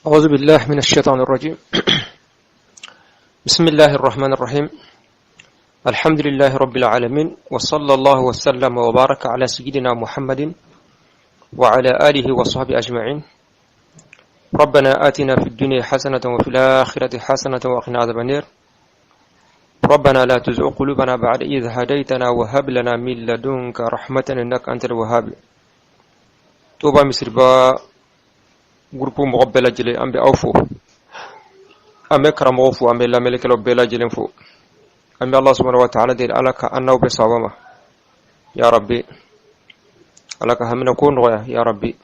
أعوذ بالله من الشيطان الرجيم. بسم الله الرحمن الرحيم. الحمد لله رب العالمين، وصلى الله وسلم وبارك على سيدنا محمد وعلى آله وصحبه أجمعين. ربنا آتنا في الدنيا حسنة وفي الآخرة حسنة وقنا عذاب النار. ربنا لا تزغ قلوبنا بعد إذ هديتنا وهب لنا من لدنك رحمة إنك أنت الوهاب. توبا مissiribah groupe mo bela jele ambe awfo ambe karamo fo ambe lamele kelo bela jele fo ambe Allah subhanahu wa ta'ala de alaka annaw be sawama ya rabbi alaka hamina ko ndoya ya rabbi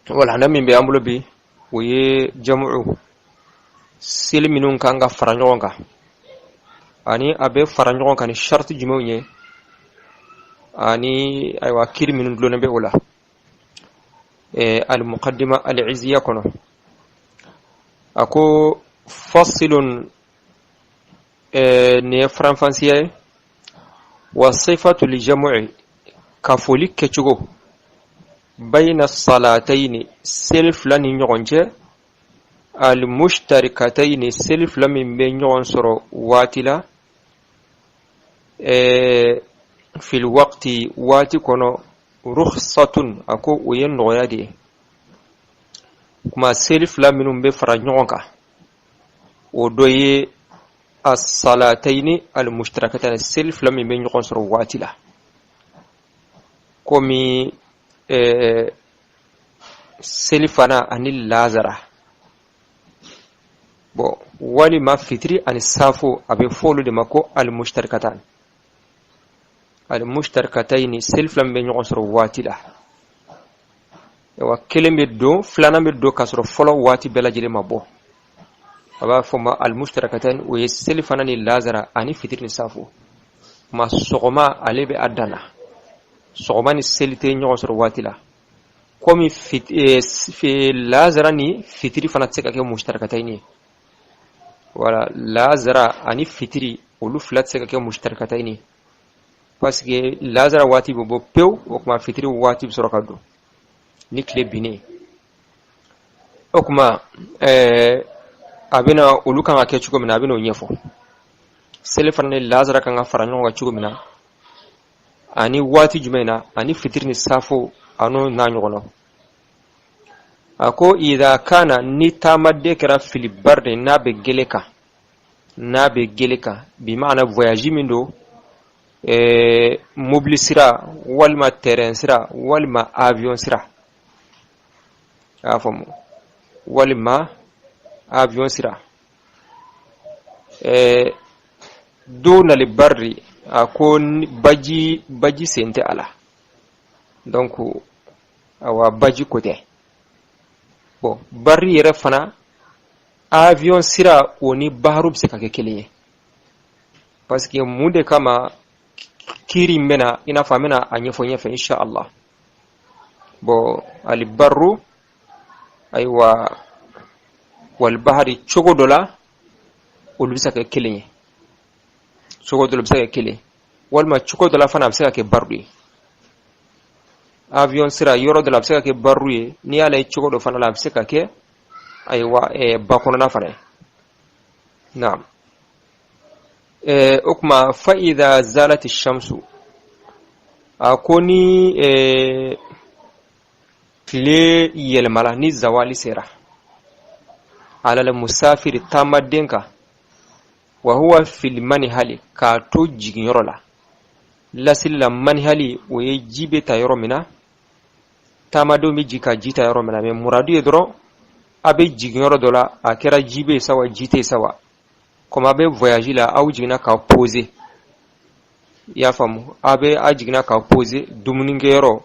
wala namin be amulo bi wiye jam'u silminun kanga faranjonga ani abe faranjonga ni sharti jumawye ani aywa kirminun dulone be wala المقدمة العزية كنو أكو فصل نيفران فانسية وصفة لجمع كفوليك كتشغو بين الصلاتين سلف لن ينجونج المشتركتين سلف لم ينجونسر واتلا في الوقت واتي كنو rukhsatun ako uyen noyade kuma self la minum be faranyonka o doye as-salataini al-mushtarakatan self la min be nyokon soro watila komi selfana anil lazara bo wali ma fitri an safo abe folo de mako al-mushtarakatan المشتركتين سلف لم ينقصر واتلا وكلمة دو فلانا بدو كسر فلو واتي بلا جل مبو أبا فما المشتركتين ويسلفنا اللازرة أني فتر نسافو ما سقما عليه بأدنى سقما السلتين ينقصر واتلا كومي في اللازرة ني فتري فناتسك كي مشتركتين ولا لازرة أني فتري ولو فلاتسك كي مشتركتين parce que lazara wati bo pew okuma fitri wati sorokado ni kle bine okuma abina uluka ngake chuko mina abina onyefo selefane lazara kanga faranyo ga chuko mina ani wati jumena ani fitri ni safo ano nanyono ako idha kana ni tamadde kara fil barde nabe geleka bi maana voyage mindo mobile sira walma terrain sira walma avion sira afamo walma avion sira dona le barri akon baji sente ala donc awa baji côté bon barri yere fana avion sira oni bahrub se kake keleye parce que mude kama kiri mena ina famina anyefo nyefe insha Allah bo alibarru aywa wal bahri chogodola ulbisa ke kelenye chogodola bisa ke kele wal ma chogodola fana bisa ke barru avion sira yoro de la bisa ke barru ni ala chogodo fana la bisa ke aywa bakono na fana naam ukma fa idha zalat ash-shamsu akoni kle yelmala ni zawali sera ala al-musafir tamaddenka wa huwa fil manhali ka to jiginyorola la silla manhali we jibe tayoro mina tamado mi jika jita yoro mina me muradu yedro abe jiginyoro dola akera jibe sawa jite sawa comme abe voyager la aujina ka poser ya famu abe ajigina ka poser dumuningero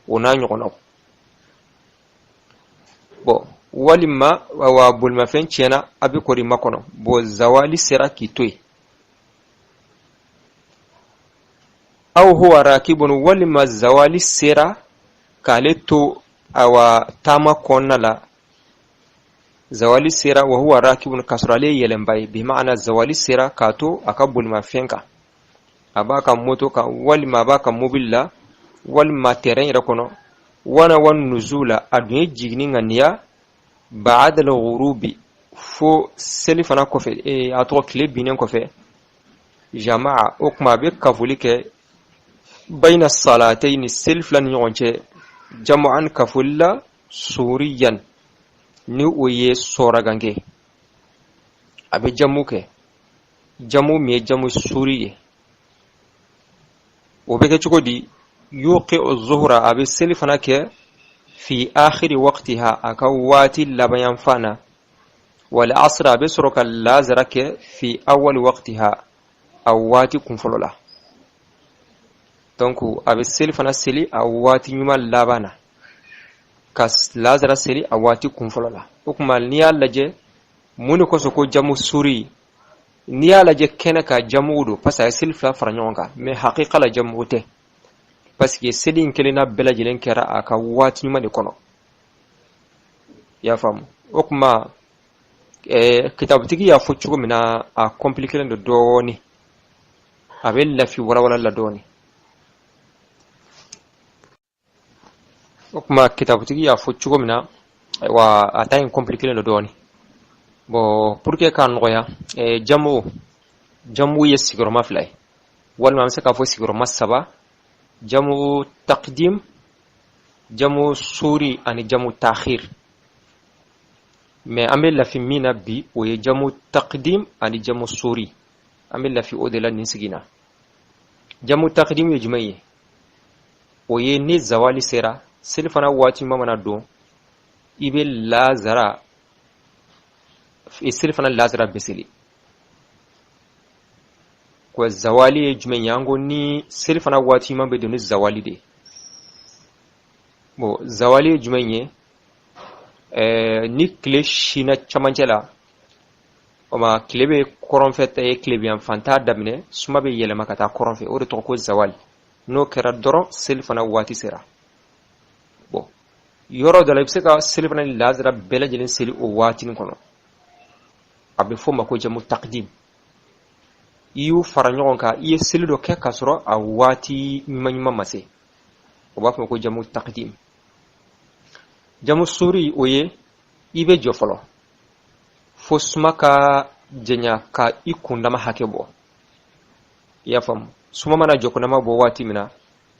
ona nyokono bo walima wa bulma fen chena abe kori makono bo zawali sera kitwe au huwa rakibun walima zawali sera kaleto awa tama konnala zawali sira wa huwa rakibun kasrale yelembai bi ma'ana zawali sira kato akabul mafenka abaka moto ka wal ma baka mobilla wal ma terrain rakono wana wan nuzula adunye jigni ngania ba'da al-ghurubi fo seli fana kofe ato kile binen kofe jama'a okma be kafulike bayna salatayn silflan yonche jama'an kafulla suriyan ni oye soragange abe jamuke jamu me jamu suriye وبكي تقولي يوقع الظهر أبي السلفنك في آخر وقتها أكواتي لبيان فانا والعصر أبي سرك اللازرك في أول وقتها أواتي كنفلولا دونكو أبي السلفنا السلي أواتي نما لابانا كاس لازر السلي أواتي كنفلولا وكما نيال لجي منو سكو جمو سوري niya la je kenaka jamudo pasa silfla faranyonga me haqiqa la jamute parce que sedin kelina bela jilen kera aka wati nyuma de kono ya fam okma kitab tigi ya fuchugo mina a compliquer ndo doni abel la fi wala la doni okma kitab tigi ya fuchugo mina wa atay compliquer ndo doni bo pour que kan ngoya jamu yesigoro maflay wal ma saka fo sigoro masaba jamu taqdim jamu suri ani jamu ta'khir mais amel la fi mina bi o jamu taqdim ani jamu suri amel la fi odela ninsigina jamu taqdim ye jumaye o ye ni zawali sera silfana wati mamana do ibe lazara isirfana lazara besili kwa zawali jumen yango ni sirfana wati mambe doni zawali de bo zawali jumenye ni kle shina chamanjela oma klebe koronfet e klebe am fanta damne sumabe yele makata koronfe o de to ko zawali no kera doro sirfana wati sera bo yoro de lebse ka sirfana lazara bela jelen seli o wati ni kono abe fo mako jamu taqdim yu faranyon ka iye selido ke kasro a wati nyuma mase o ba mako jamu taqdim jamu suri oye ibe jofolo fo smaka jenya ka ikunda ma hakebo ya fam suma mana jokuna ma bo wati mina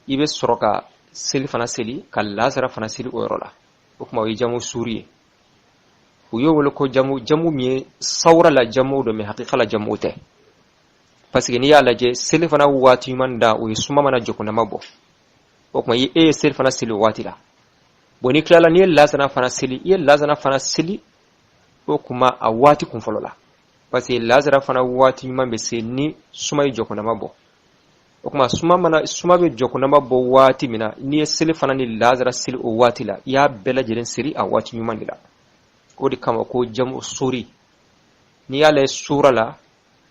ibe soroka seli fana seli kal lazara fana seli o rola o kuma wi jamu suri uyo wala ko jamu mi sawra la jamu do mi haqiqa la jamu te parce que ni yalla je selefana wati manda o suma mana jokuna mabo o kuma yi selefana sili wati la boni klala ni lazana fana sili lazana fana sili o kuma a wati kun folola parce que lazara fana wati mambe se ni suma jokuna mabo o kuma suma be jokuna mabo wati mina ni selefana ni lazara sili o wati la ya bela jelen siri a wati nyumandila odi kama ko jamu suri ni yale sura la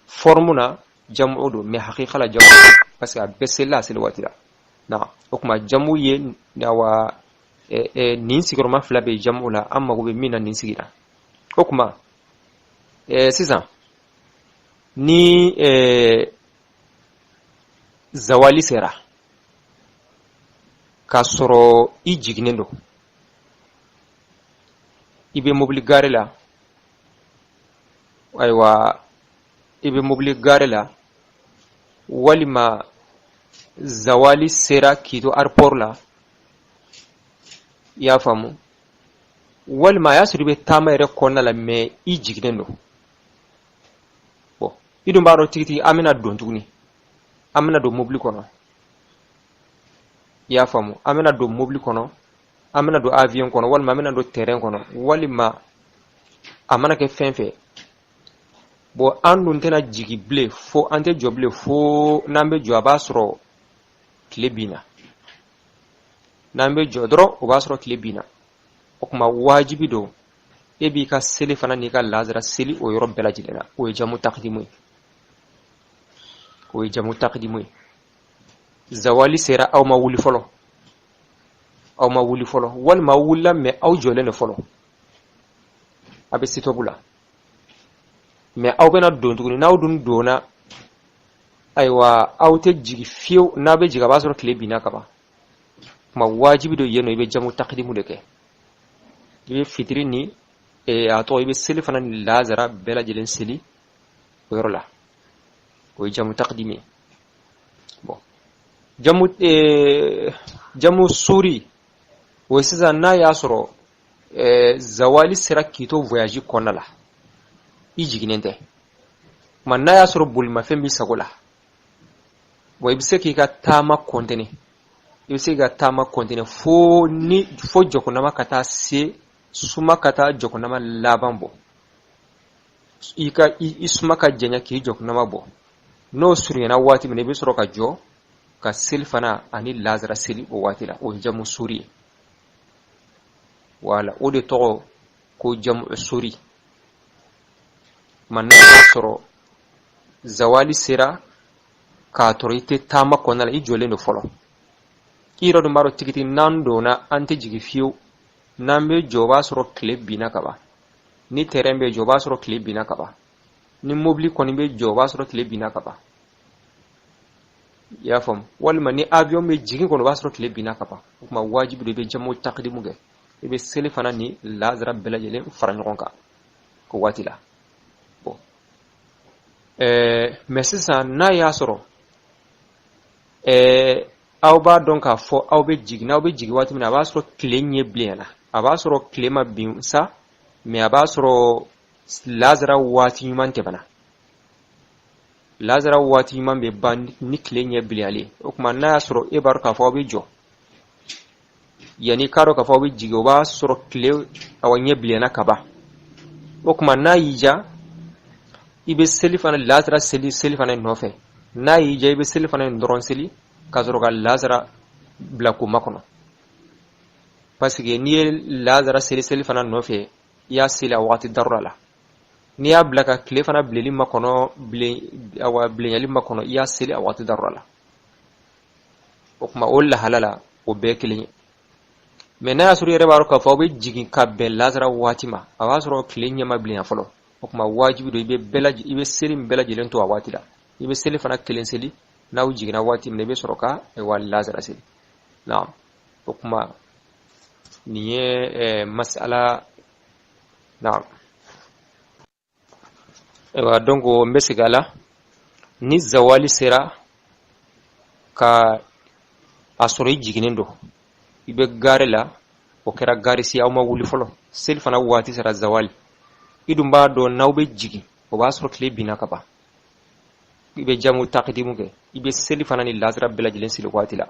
formuna jamu do me haqiqa la jamu parce que besela c'est le watila na okuma jamu ye dawa ninsi gorma flabe jamu la amma go be mina ninsi gira okuma sisan ni zawali sera kasoro ijignendo ibe mobili gare la aywa ibe mobili gare la walima zawali sera kito airport la ya famu walima ya suribe tamere konna la me ijignendo bo idum baro titi amina don tugni amina do mobili kono ya famu amina do mobili kono amana do avion kono wal ma amana do terrain kono walima amana ke fenfe bo andun tena jigi ble fo ante joble fo nambe jo abasro klebina nambe jo dro obasro klebina okuma wajibi do ebi ka seli fana ni ka lazara seli o yoro bela jilena o jamu taqdimu zawali sera aw ma wuli folo aw ma wuli folo wal ma wulla me aw jolene folo abe sitobula me aw bena don tuguni naw dun dona aywa aw te jigi fiw na be jiga basoro klebina kaba kuma wajibi do yeno ibe jamu taqdimu de ke ibe fitri ni ato ibe seli fana ni lazara bela jelen seli worola ko jamu taqdimi bon jamu suri wesiza na yasoro zawali sira kito voyage konala ijiginente man na yasoro bulma fembi sagola way biseki ka tama kontene ibise ga tama kontine fo jokonama kata se suma kata jokonama labambo isuma ka jenya ki jokonama bo no suriyana wati mene be soro ka jo ka silfana ani lazara sili o wati la o jamu suri wala o de to ko jamu suri man soro zawali sira ka torite tama konala ijole no folo iro do maro tikiti nando na ante jigi fiu nambe joba soro clip bina kaba ni terembe joba soro clip bina kaba ni mobli koni be joba soro clip bina kaba ya fam walma ni avion be jigi kono ba soro clip bina kaba kuma wajibi do be jamu taqdimu ge be selefana ni lazara belajele faranjonka ko watila bo mesisa na ya soro aw ba donc a fo aw be jigi wati mina ba soro clenye bliana aba soro clema bin sa me aba soro lazara wati yumante bana lazara wati yumam be ban ni clenye bliali o kuma na soro e bar ka fo be jo yani karo ka fo be jigi ba soro cle awanye bliana kaba o kuma na yija ibe selifana lazara selifana nofe na yija ibe selifana ndoron seli kazoroga lazara blaku makono parce que ni lazara seli fana nofe ya sila wati darala ni ya blaka kle fana bleli makono bleli makono ya sila wati darala okuma olla halala o be kle mena asuri reba ka fo be jigi kabbe lazara watima awasoro kle nyama blenya folo okuma wajibi do ibe belaji ibe seli belaji lento watila ibe seli fana klen seli na ujigina wati mnebe soroka wal lazara sili naam hukuma niye masala naam ewa dongo mbesigala ni zawali sera ka asori jiginendo ibe gare la o kera gare si awma wuli folo sel fana wati sera zawali idumba do nawbe jigi o basro kle binaka ba ibe jamu taqdimu ke ibe seli fana ni lazara belajlen sili watila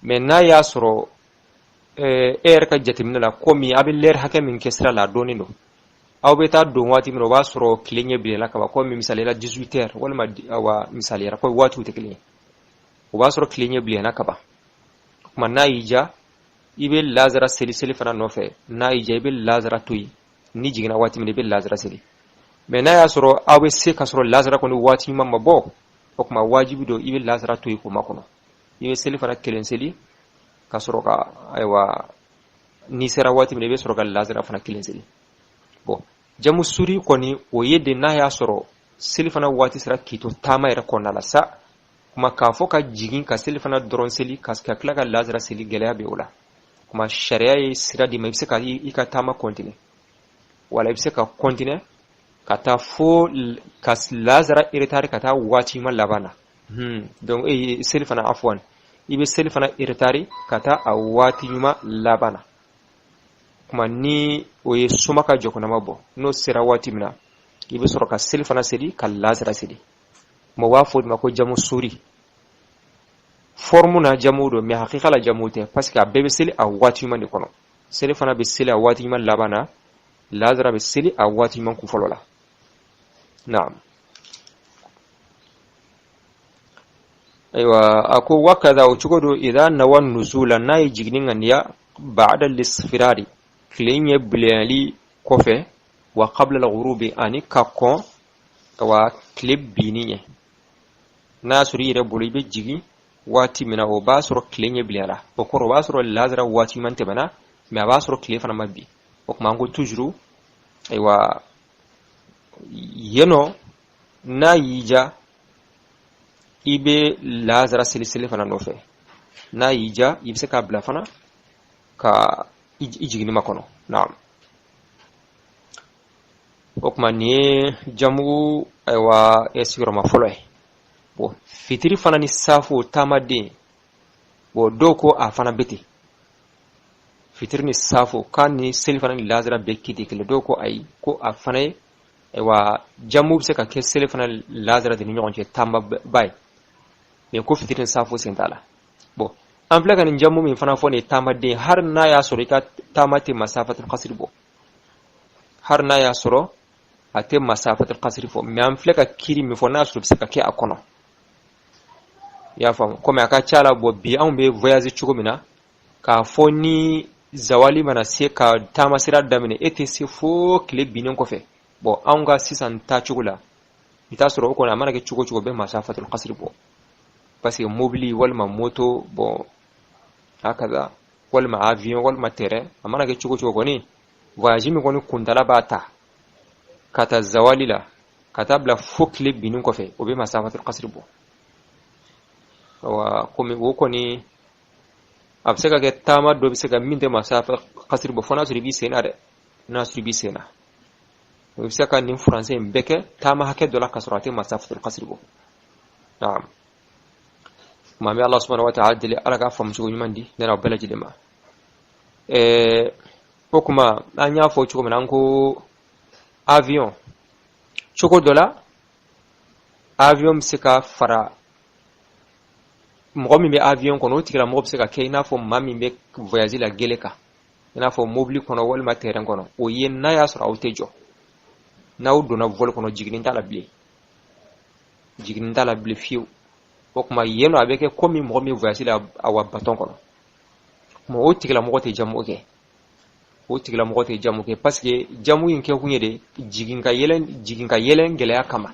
menna ya soro ka jatimna la komi abe ler hake min kesra la donindo aw beta do wati min wa soro klinye bi la ka komi misale la 18h wala ma awa misale ra ko watu te klinye wa soro klinye bi na ka ba manna yija ibe lazara seli fana no fe na yija ibe lazara tuyi ni jigina wati min ibe lazara seli mena ya soro awe se ka soro lazara ko ni wati mamma bo okuma wajibi do ibe lazara to ko makono ibe seli fara kelen seli ka soro ka aywa ni sera wati be soro ka lazara fana kelen seli bo jamu suri ko ni o yedde na ya soro seli fana wati sera kito tama era ko nala sa kuma ka foka jigin ka seli fana doron seli ka ska klaka lazara seli gelaya be wala kuma sharia yi sira di mai ka ika tama continue wala ibse ka continue kata fo kas lazara iritari kata wati ma labana donc selifana afwan ibe selifana iritari kata a wati ma labana kuma ni oye sumaka jokona mabo no sira wati mina ibe soro ka selifana sedi ka lazara sedi mo wafo ma ko jamu suri formuna jamu do mi haqiqa la jamu te parce que bebe seli a wati ma ni kono selifana be seli a wati ma labana lazara be seli a wati ma ku folola نعم أيوة أكو وكذا وتقولوا إذا نوى النزول ناي جينين أنيا بعد الاصفرار كلين يبليالي كوفي وقبل الغروب أني كاكون وكليب بينية ناس ريرة بولي بيجي واتي منا وباسرو كلين يبليالا وكورو باسرو اللازرة واتي من تبنا ما باسرو كليفنا مبي وكمانقو تجرو أيوة yeno na yija ibe lazara silisili fana nofe na yija ibse ka bla fana ka ijigni makono naam okuma ni jamu aywa esiro ma folo bo fitiri fana ni safu tamade bo doko a fana beti fitiri ni safu kan ni sel fana ni lazara be kiti kele doko ay ko a fana aywa jamu bse ka ke sel fana lazara de ni ngonje tamba bay me ko fitiri ni safu sentala bo ampla kan jamu min fana fone tamade har na ya soro ka tamati masafatul qasr bo har na ya soro ate masafatul qasr fo me ampla ka kiri mi fona suru bse ka ke akono ya fam ko me aka chala bo bi an be voyage chugumina ka foni zawali mana se ka tamasira damine ete se fo kle binin ko fe bo an ga sisan ta chugula ita soro ko na mana ke chugo be masafatul qasr bo parce que mobili wal ma moto bo hakaza wal ma avion wal ma terrain amana ke chugo ko ni voyage mi ko ni kundala bata kata zawali la katabla fo kle binin ko fe o be masafatul qasr bo wa komi woko ni abseka ke tama do biseka minde masafa qasr bo fona suri bi sena de na suri bi sena o biseka ni français mbeke tama hake do la kasrati masafa qasr bo naam mami allah subhanahu wa ta'ala dili ala ka fam ci nyumandi dana belaji dema okuma anya fo ci ko nan ko avion choko dola avion sika fara mɔgɔ min bɛ avion kɔnɔ o tigila mɔgɔ bɛ se ka kɛ i n'a fɔ maa min bɛ voyage la gele kan i n'a fɔ mobili kɔnɔ walima terrain kɔnɔ o ye n'a y'a sɔrɔ aw tɛ jɔ n'aw donna vol kɔnɔ jiginni t'a la bilen jiginni t'a la bilen fiyewu o kuma yen nɔ a bɛ kɛ komi mɔgɔ min voyage la awa baton kɔnɔ kuma o tigila mɔgɔ tɛ jamu kɛ o tigila mɔgɔ tɛ jamu kɛ parce que jamu in kɛ kun ye de jigin ka yɛlɛn gɛlɛya kama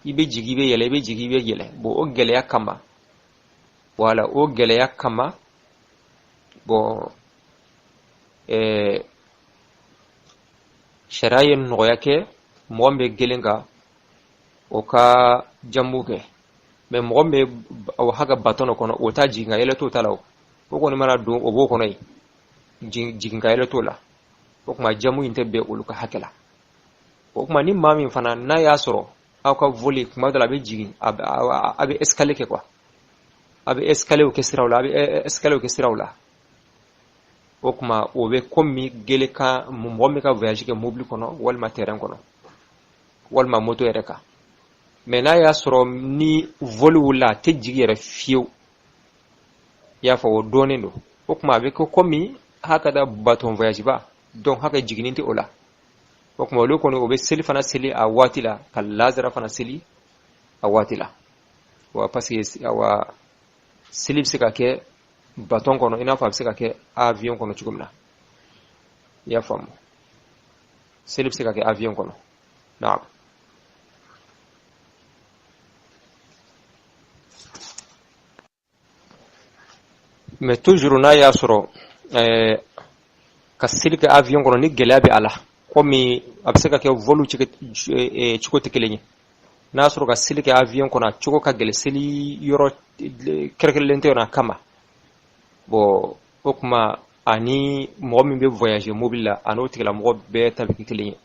i bɛ jigi i bɛ yɛlɛ i bɛ jigi i bɛ yɛlɛ bon o gɛlɛya kama wala o gɛlɛya kama bon sariya ye nɔgɔya kɛ mɔgɔ min bɛ gelen kan o ka jamu kɛ mais mɔgɔ min bɛ o haka baton kɔnɔ o ta jigin ka yɛlɛ t'o ta la o kɔni mana don o b'o kɔnɔ yen jigin ka yɛlɛ t'o la o kuma jamu in tɛ bɛn olu ka hakɛ la o kuma ni maa min fana n'a y'a sɔrɔ aw ka voler kuma dɔ la a bɛ jigin a bɛ escalier kɛ quoi a bɛ escalier kɛ siraw la a bɛ escalier kɛ siraw la o kuma o bɛ komi gele kan mɔgɔ min ka voyage kɛ mobile kɔnɔ walima terrain kɔnɔ walima moto yɛrɛ kan mais n'a y'a sɔrɔ ni vol wulila a tɛ jigin yɛrɛ fiyewu i y'a fɔ o dɔɔnin don o kuma a bɛ kɛ komi haka da baton voyage ba donc haka jiginni tɛ o la o kuma olu kɔni o bɛ seli fana seli a waati la ka lazara fana seli a waati la wa parce que awa seli bɛ se ka kɛ baton kɔnɔ i n'a fɔ a bɛ se ka kɛ avion kɔnɔ cogo min na i y'a faamu seli bɛ se ka kɛ avion kɔnɔ naam mais toujours n'a y'a sɔrɔ ka seli kɛ avion kɔnɔ ni gɛlɛya bɛ a la komi a bɛ se ka kɛ volu cogo tɛ kelen ye n'a sɔrɔ ka seli kɛ avion kɔnɔ a cogo ka gɛlɛn seli yɔrɔ kɛrɛkɛrɛnlen tɛ yɔrɔ kama bon o kuma ani mɔgɔ min bɛ voyage mobile la a n'o tigilamɔgɔ bɛɛ ta bɛ kɛ kelen ye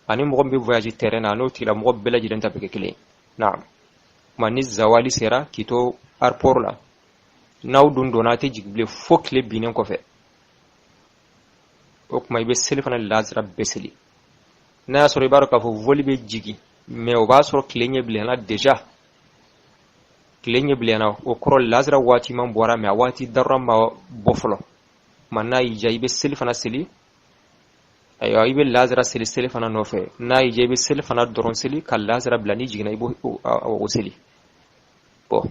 ani mɔgɔ min bɛ voyage terrain na a n'o tigilamɔgɔ bɛɛ lajɛlen ta bɛ kɛ kelen ye naam kuma ni zawali sera k'i to aéroport la n'aw dun donna a tɛ jigin bilen fo tile binnen kɔfɛ o kuma i bɛ seli fana lazara bɛɛ seli n'a y'a sɔrɔ i b'a dɔn k'a fɔ voli bɛ jigin mais o b'a sɔrɔ tile ɲɛ bilenna déjà tile ɲɛ bilenna o kɔrɔ lazara waati man bɔra mais a waati darura ma bɔ fɔlɔ kuma n'a y'i diya i bɛ seli fana seli ayiwa i bɛ lazara seli seli fana nɔfɛ n'a y'i diya i bɛ seli fana dɔrɔn seli ka lazara bila n'i jiginna i b'o o seli bon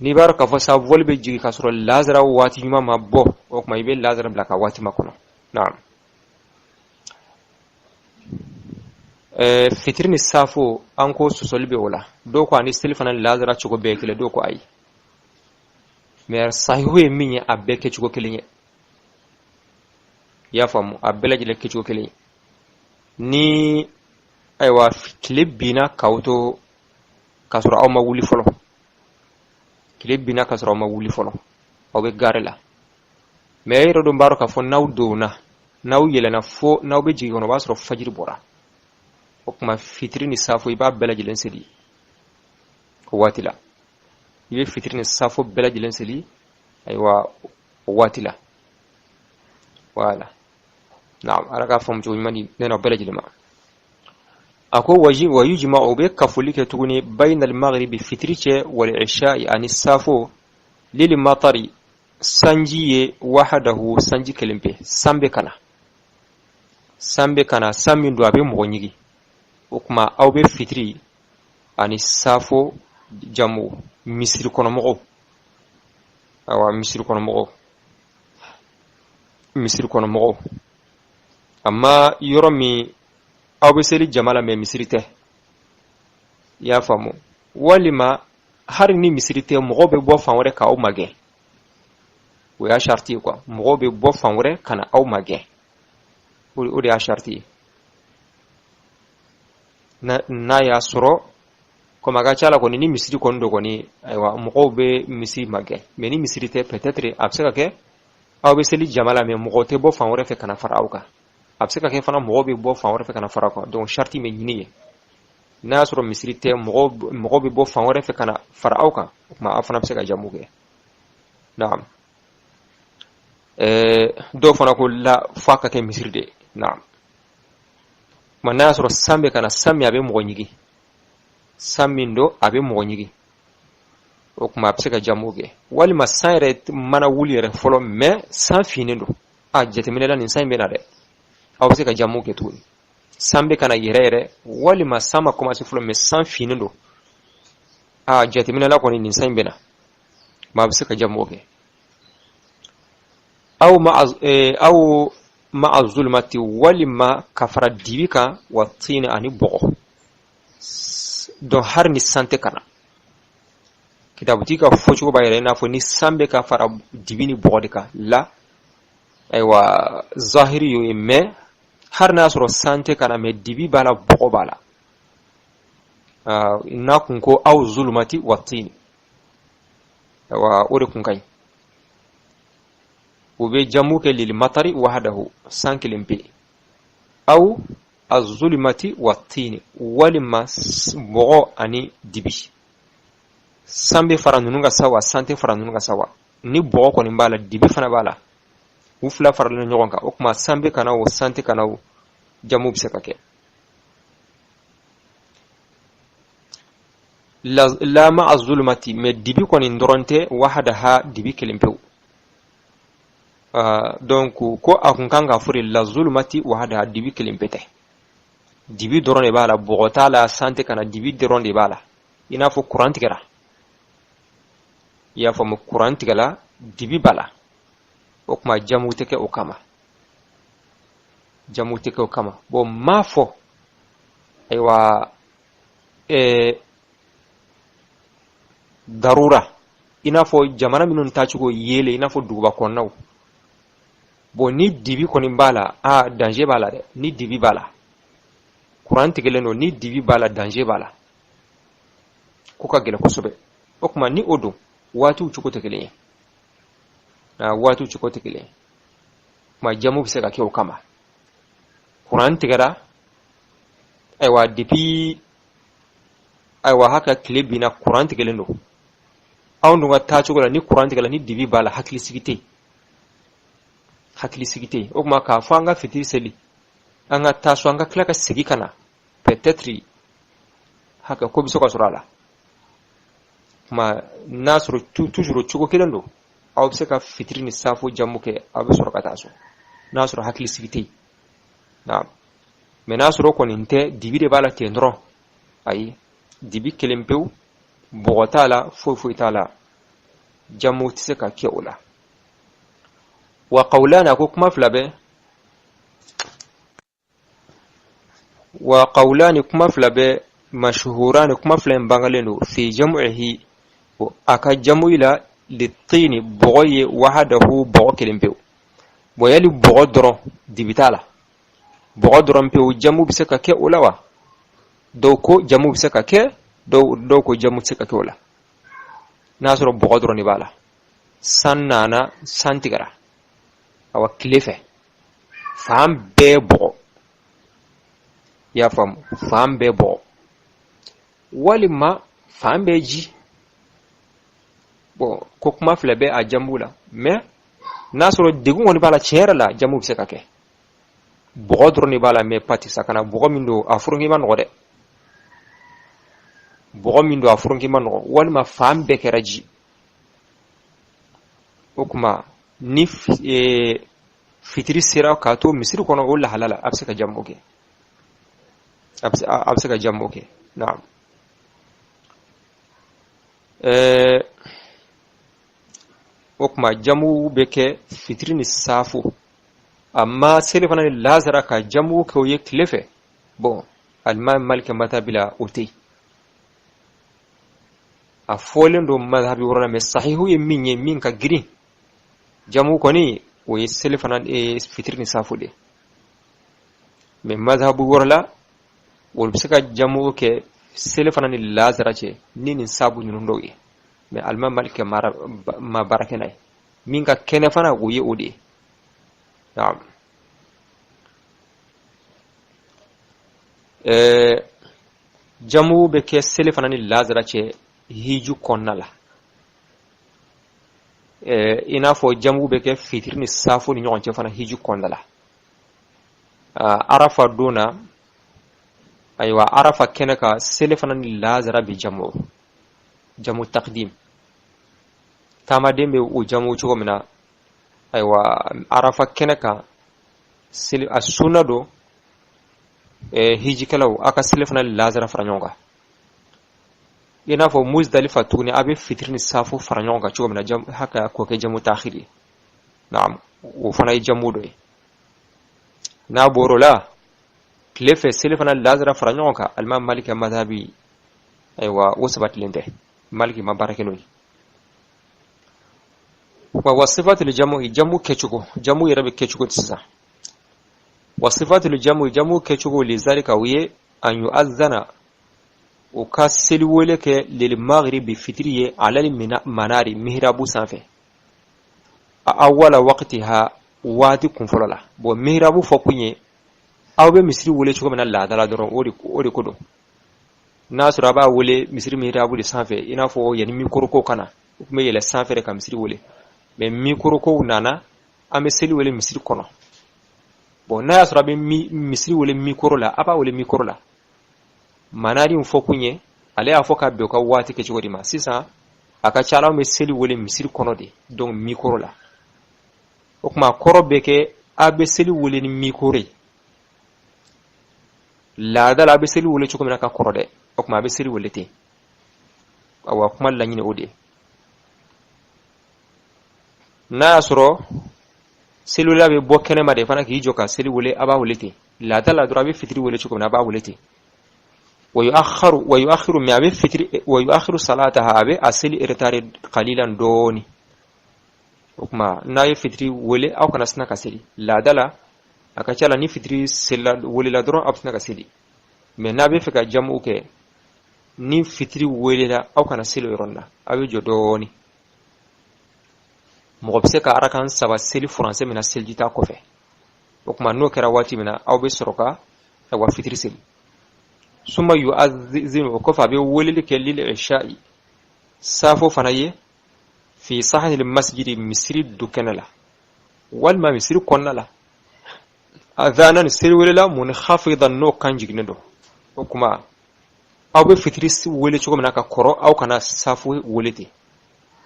n'i b'a dɔn k'a fɔ sa voli bɛ jigin k'a sɔrɔ lazara waati ɲuman ma bɔ o kuma i bɛ lazara bila ka waati ma kɔnɔ naam fitiri ni safo an ko sɔsɔli bɛ o la dɔw ko ani seli fana lazara cogo bɛɛ kelen dɔw ko ayi mais sahihu ye min ye a bɛɛ kɛcogo kelen ye i y'a faamu a bɛɛ lajɛlen kɛcogo kelen ye ni ayiwa tile binna k'aw to k'a sɔrɔ aw ma wuli fɔlɔ kile bina ka sɔrɔ ma wuli fɔlɔ aw bɛ gare la mais yɛrɛ don baro ka fɔ n'aw donna n'aw yɛlɛna fo n'aw bɛ jigin kɔnɔ o b'a sɔrɔ fajiri bɔra o kuma fitiri ni safo i b'a bɛɛ lajɛlen seli o waati la i bɛ fitiri ni safo bɛɛ lajɛlen seli ayiwa o waati la voilà naam ala ka faamu cogo ɲuman di ne na bɛɛ lajɛlen ma a ko wa yujma o bɛ kafoli kɛ tuguni bayna al-maghribi fitiri cɛ wal isha'i ani safo lil matari sanji ye wahadahu sanji kelen pe san bɛ kana san min don a bɛ mɔgɔ ɲigi o kuma aw bɛ fitiri ani safo jamu misiri kɔnɔmɔgɔw awa misiri kɔnɔmɔgɔw amma yɔrɔ min aw bɛ seli jama la mais misiri tɛ i y'a faamu walima hari ni misiri tɛ mɔgɔw bɛ bɔ fan wɛrɛ ka aw magɛn o y'a sharti ye quoi mɔgɔw bɛ bɔ fan wɛrɛ ka na aw magɛn o de y'a sharti ye n'a y'a sɔrɔ comme a ka ca la kɔni ni misiri kɔni don kɔni ayiwa mɔgɔw bɛ misiri magɛn mais ni misiri tɛ peut-être a bɛ se ka kɛ aw bɛ seli jama la mais mɔgɔ tɛ bɔ fan wɛrɛ fɛ ka na fara aw kan a bɛ se ka kɛ fana mɔgɔw bɛ bɔ fan wɛrɛ fɛ ka na fara aw kan donc sharti bɛ ɲini ye n'a y'a sɔrɔ misiri tɛ mɔgɔw bɛ bɔ fan wɛrɛ fɛ ka na fara aw kan o tuma aw fana bɛ se ka jamu kɛ naam dɔw fana ko la fo a ka kɛ misiri de naam tuma n'a y'a sɔrɔ san bɛ ka na san min a bɛ mɔgɔ ɲigi san min don a bɛ mɔgɔ ɲigi o tuma a bɛ se ka jamu kɛ walima san yɛrɛ mana wuli yɛrɛ fɔlɔ mais san finnen don a jateminɛ la nin san in bɛ na dɛ aw bɛ se ka jamu kɛ tuguni san bɛ ka na yɛrɛ walima san ma commencé fɔlɔ mais san finnen don a jateminɛ la kɔni nin san in bɛ na mais a bɛ se ka jamu kɛ aw ma'a zulmati walima ka fara dibi kan wa tini ani bɔgɔ donc har ni san tɛ ka na kitabuti ka fɔcogo b'a yɛrɛ i n'a fɔ ni san bɛ ka fara dibi ni bɔgɔ de kan la ayiwa zahiri y'o ye mais har n'a sɔrɔ san tɛ ka na mais dibi b'a la bɔgɔ b'a la n'a kun ko aw zulmati wa tini ayiwa o de kun ka ɲi u bɛ jamu kɛ lil matari wahadahu san kelen pe aw azulmati wa tini walima bɔgɔ ani dibi san bɛ fara ninnu ka sa wa san tɛ fara ninnu ka sa wa ni bɔgɔ kɔni b'a la dibi fana b'a la u fila faralen ɲɔgɔn kan o tuma san bɛ kana o san tɛ kana o jamu bɛ se ka kɛ la ma'a zulmati mais dibi kɔni dɔrɔn tɛ wahadaha dibi kelen pewu donc ko a kun kan ka fɔ de la zulmati wahadaha dibi kelen pe tɛ dibi dɔrɔn de b'a la bɔgɔ t'a la san tɛ kana dibi dɔrɔn de b'a la i n'a fɔ kuran tigɛra i y'a faamu kuran tigɛla dibi b'a la o tuma jamu tɛ kɛ o kama bon m'a fɔ ayiwa darura i n'a fɔ jamana minnu tacogo yeele i n'a fɔ duguba kɔnɔnaw bon ni dibi kɔni b'a la danger b'a la dɛ ni dibi b'a la kuran tigɛlen don ni dibi b'a la danger b'a la ko ka gɛlɛn kosɛbɛ o tuma ni o don waatiw cogo tɛ kelen ye waatiw cogo tɛ kelen ye tuma jamu bɛ se ka kɛ o kama kuran tigɛra ayiwa depuis ayiwa haka tile binna kuran tigɛlen don anw dun ka taacogo la ni kuran tigɛla ni dibi b'a la hakilisigi tɛ yen o tuma k'a fɔ an ka fitiri seli an ka taa so an ka tila ka segin ka na peut-être haka ko bɛ se ka sɔrɔ a la tuma n'a sɔrɔ toujours cogo kelen don aw bɛ se ka fitiri ni safo jamu kɛ aw bɛ sɔrɔ ka taa so n'a sɔrɔ hakilisigi tɛ yen mais n'a sɔrɔ kɔni tɛ dibi de b'a la ten dɔrɔn ayi dibi kelen pewu bɔgɔ t'a la foyi t'a la jamu tɛ se ka kɛ o la wa qawlana ko kuma fila bɛ wa qawlani kuma fila bɛ mashhurani kuma fila in bangalen don fi jam'ihi a ka jamu la litini bɔgɔ ye wahadahu bɔgɔ kelen pewu bon yali bɔgɔ dɔrɔn dibi t'a la bɔgɔ dɔrɔn pewu jamu bɛ se ka kɛ o la wa dɔw ko jamu bɛ se ka kɛ dɔw ko jamu tɛ se ka kɛ o la nasoro bogodro ni bala sannana santigara awa klife fam be bo ya fam be bo walima fam be ji bon ko kuma fle be a jambula mais nasoro degu woni bala chere la jamu bi sekake bogodro ni bala me pati sakana bogo mindo afurungi man ngode bogo mindo afurungi man ngo walima fam be keraji okuma ni fitri sira ka to misiri kono wala halala absaka jamuke absaka jamuke na'am okuma jamu beke fitri ni safu amma selefana ni lazara ka jamu ko ye klefe bon alma malika mata bila uti a folendo madhabi worana me sahihu ye min ka giri jamu ko ni o ye selefana fitri ni safu de me madhabu worala wol bisaka jamu ke selefana ni lazara che ni sabu ni ndoye me alma malika ma barakenay min ka kene fana o ye odi نعم jamu be ke selefanani lazara che hiju konnala ina fo jamu be ke fitirni safo ni nyon che fana hiju konnala arafa duna aywa arafa kenaka selefanani lazara bi jamu taqdim tama dembe o jamu chugo mina aywa arafa kenaka sili asuna do hiji kalaw aka silifna lazara faranyonga ina fo muzdalifa tuni abe fitrini safu faranyonga chomna jam haka ko ke jamu takhiri naam o fana jamu do na borola klefe silifna lazara faranyonga alma malika madhabi aywa usabat linde maliki mabarakelo وصفات الجمع جمع كچوغو جمع يربي كچوغو تسا وصفات الجمع جمع كچوغو لذلك ويه ان يؤذن وكسل ولك للمغرب فطريه على المنار مهراب سانفه اول وقتها وادي كنفللا بو مهراب فكوني او به مصري ولي چوغو من الله تعالى درون اودي كودو ناس ربا ولي مصري مهراب دي سانفه انا فو يعني ميكروكو كانا مي يلا سانفه كا مصري ولي mais micro ko nana ame seli wele misiri kono bon na yasra be misiri wele micro la aba wele micro la manari mfo kunye ale afoka be ko wati ke chigodi ma sisa aka chala me seli wele misiri kono de donc micro la okuma koro beke abe seli wele ni micro la dala abe seli wele chuko ka koro de okuma abe seli wele te awa kuma la nyine ode na asro selula be bokene ma de fana ki joka seli wole aba wolete la dala dura be fitri wole chuko na aba wolete wa yuakhiru ma be fitri wa yuakhiru salataha abe asli irtari qalilan doni ukma na ye fitri wole aw kana sna kaseli la dala aka chala ni fitri sella wole la dura absna kaseli me na be fika jamu ke ni fitri wole la aw kana selo ironna abe jodoni mobse ka arakan saba seli français mina seljita ko fe okuma no kera wati mina awbe soroka wa fitri seli summa yu'adhdhinu ko fa be wolil ke lil isha'i safo fanaye fi sahih al masjid misri dukanala wal ma misri konnala adhanan seli wolila munhafidan no kanjigne do okuma awbe fitri wolil chugo mina ka koro aw kana safo wolite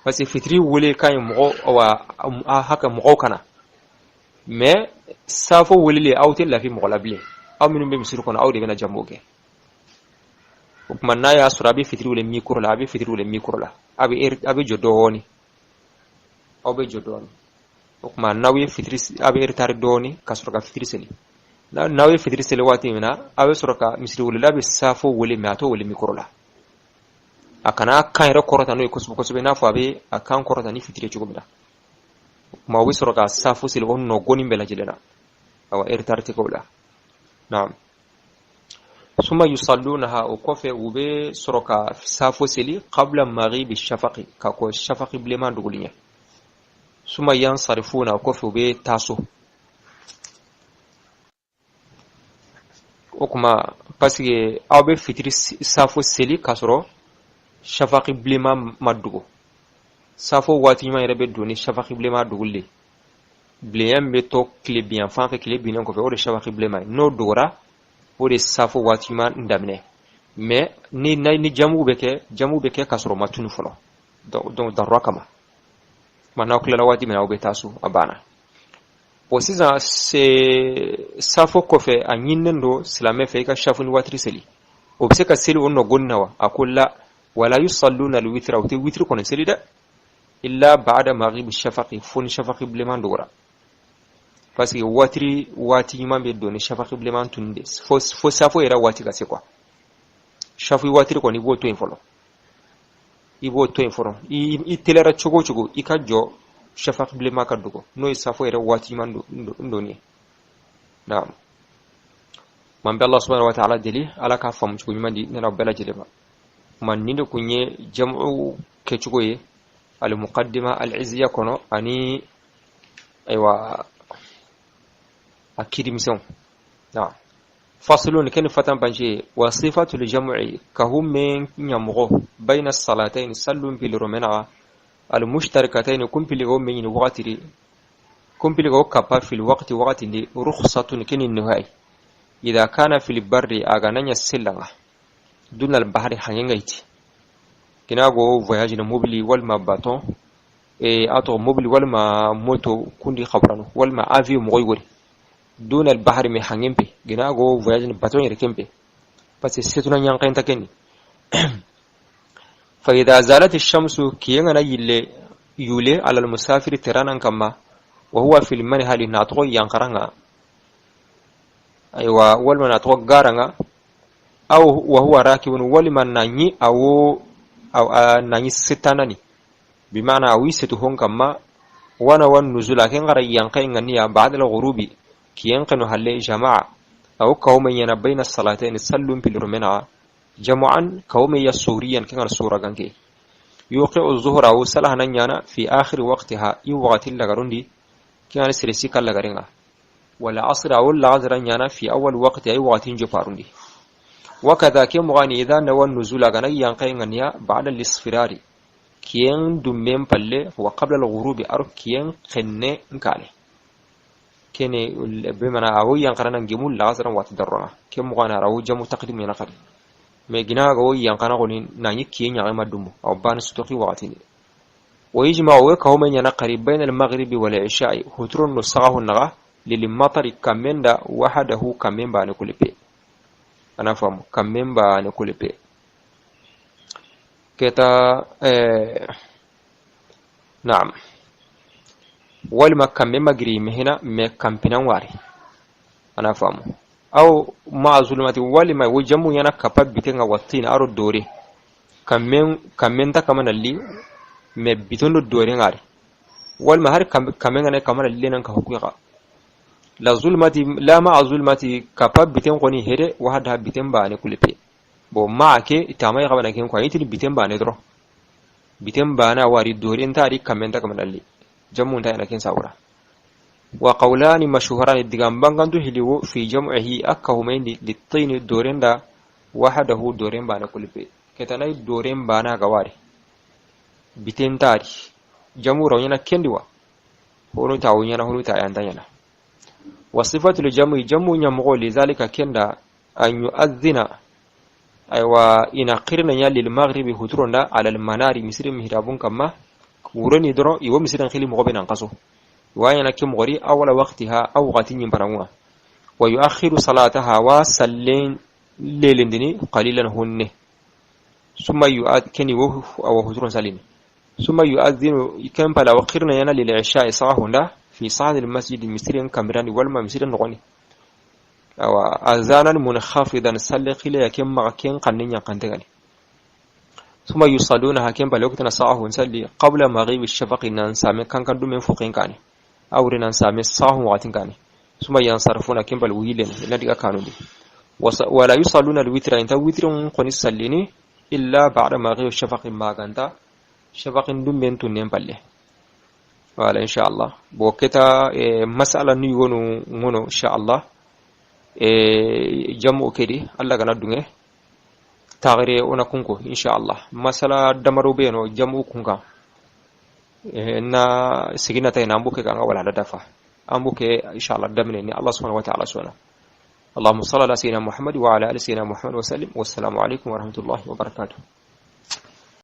parce que fitri wole kay mo wa haka mo kana mais safo wole awte la fi mo labli aw minum be misir kono awde bena jamboke man na ya surabi fitri wole mikro la abi fitri wole mikro la abi jodoni awbe jodoni man nawi fitri abi irtar doni kasroka fitri seli nawi fitri seli wati mina abi soroka misir wole la bi safo wole mato wole mikro la akana kan ro korota no kusbu be na fabe akan korota ni fitire chugumda ma wisro ka safu silwon no goni bela jilena awa irtarti ko bla na'am ثم يصلونها وكوفي وبي سرقا سافو سلي قبل مغيب الشفق كاكو الشفق بلما دغوليا ثم ينصرفون وكوفي وبي تاسو وكما باسكي او بي فيتري سافو سلي كاسرو شفق بلما مدغو سافو واتي ما يربي دوني شفق بلما دغولي بليام بيتو كليبيان فان كليبيان كوفي او شفق بلما نو دورا pour les safo watima ndamne mais ni jamu beke kasro matunu folo donc dans rakama mana kula wadi mena obetasu abana posiza se safo kofe anyinendo silame fe ka shafun watri seli obse ka seli onno gonnawa akulla wala yusalluna alwitra wa witri kon selida illa ba'da maghrib ash-shafaqi fun shafaqi bleman dora parce que wati mambe doni shafaqi bleman tunde fo safo era wati ka se quoi shafu watri ko ni boto infolo iboto inforo I telera chogo ikajo shafaqi blema ka dugo no safo era wati man doni naam man bi Allah subhanahu wa ta'ala deli ala ka fam chugo mandi ne rabbala jeleba man nindo kunye jam'u ke chugo ye al muqaddimah al izziya kono ani aywa akidi mission na faslun kan fatan banji wa sifatul jam'i kahum min nyamgo bayna as-salatayn sallun bil rumana al mushtarikatayn kum bil min waqti kum bil kapa fil waqti li rukhsatun kin nihai idha kana fil barri agananya sillanga dun al bahri hangaiti kinago voyage na mobili wal ma baton et ato mobili wal ma moto kundi khabrano wal ma avion moy دون البحر مي حنيمبي غيناغو فواياج باتون يركمبي بس سيتونا نيانقين تكني فاذا زالت الشمس كيغنا يولي على المسافر ترانا كما وهو في المنهل ناتو يانقرنا ايوا ولما ناتو غارنا او وهو راكب ولما ناني او ناني ستانني بمعنى ويستو كما وانا والنزول كان غير يانقين غنيا بعد الغروب كينقن هل جماعة أو كوم ين بين الصلاتين صلوا بالرمنا جمعا كوم يسوريا كان الصورة كانكي يوقع الظهر أو صلاة نيانا في آخر وقتها يوقت لغروندي كان سرسيك لغرينا ولا عصر أو العصر نيانا في أول وقت أي وقت جفاروندي وكذا كم غاني إذا نوى النزول غني ينقين غنيا بعد الاصفرار كين دمين بالله وقبل الغروب أرف كين خنة نكالي كني بمعنى أو ينقرنا نجمول لازرا واتدرنا كم غانا راو جمو تقدم ينقر مجنا أو ينقرنا غني ناني كين يعمل دمو أو بان ستوقي واتني ويجمع وكهم ينقر بين المغرب والعشاء هترون نصاه النغا للمطر كمن دا وحده كمن بان كل بي أنا فهم كمن بان كل بي كتا نعم ولما كم مغري مهنا مكامبنا واري انا فاهم او مع ظلمات ولما وجمو ينا كباب بيتنا واتين ارو دوري كمن تا كمان اللي مبيتون دوري غاري ولما هر كمن انا كمان اللي نان كحقوقا لا ظلمات لا مع ظلمات كباب بيتن قني هره وحدها بيتن باني كل بي بو معك تامي غبنا كين كويتي بيتن باني درو بيتن بانا واري دوري انت اري كمن تا كمان اللي جمع انتهى لكن ساورا وقولان مشهوران الدقام بانغاندو هليو في جمعه أكهمين للطين الدورين دا وحده دورين بانا كل بي كتناي دورين بانا غواري بيتين تاري جمع روينا كندوا هونو تاوينا هونو تاياندانا وصفة الجمع جمع يمغو لذلك كندا أن يؤذن أيوا إن قرنا يالي المغرب هترون على المنار مصر مهرابون كما ورني درو يوم سيدان خلي مغبن انقصو وانا كم غري اول وقتها او غاتين يمبروا ويؤخر صلاتها وسلين ليلندني قليلا هن ثم يؤذن او هجر سلين ثم يؤذن كم بلا وقرنا ينا للعشاء صاحنا في صعد المسجد المسرين كامران والما مسرين غني او اذانا منخفضا سل خلي كم ما كان قنين قنتغني ثم يصلونها كم بلوقتنا ساعه نسلي قبل مغيب الشفق ننسامي كان كدو من فوقين كاني او ننسامي ساعه وقتين كاني ثم ينصرفون كم بلويلن نديك كانوا دي ولا يصلون الوتر انت وتر قن سليني الا بعد ما غيب الشفق ما غنتا شفق دم بنت نمبله ولا ان شاء الله بوكتا مساله نيغونو مونو ان شاء الله جمو كدي الله غنا دونغي تاغري انا كونكو ان شاء الله مساله دمرو بينو جمو كونغا na sigina tay na mbuke kanga wala dafa ambuke inshallah damne ni Allah subhanahu wa ta'ala sona اللهم صل على سيدنا محمد وعلى ال سيدنا محمد وسلم والسلام عليكم ورحمه الله وبركاته